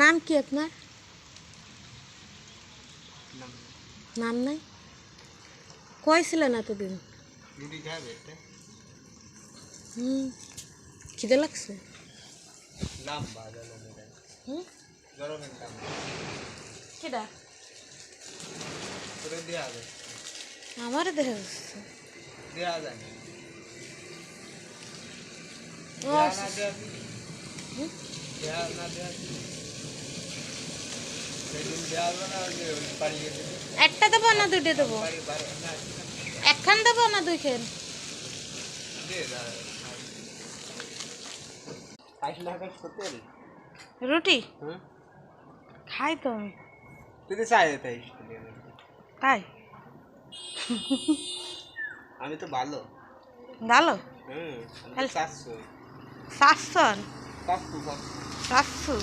নাম কি আপনার? নাম নাই? কই ছিলেন এতদিন? খিদে লাগছে? কেডা? আমারে দেখা যাচ্ছে। একটা দেবো না দুইটা দেবো? একখান দেবো না দুইখান? রুটি খাই তো আমি। তাই আমি তো ভালো ভালো চাচ্ছ শাসন শাসু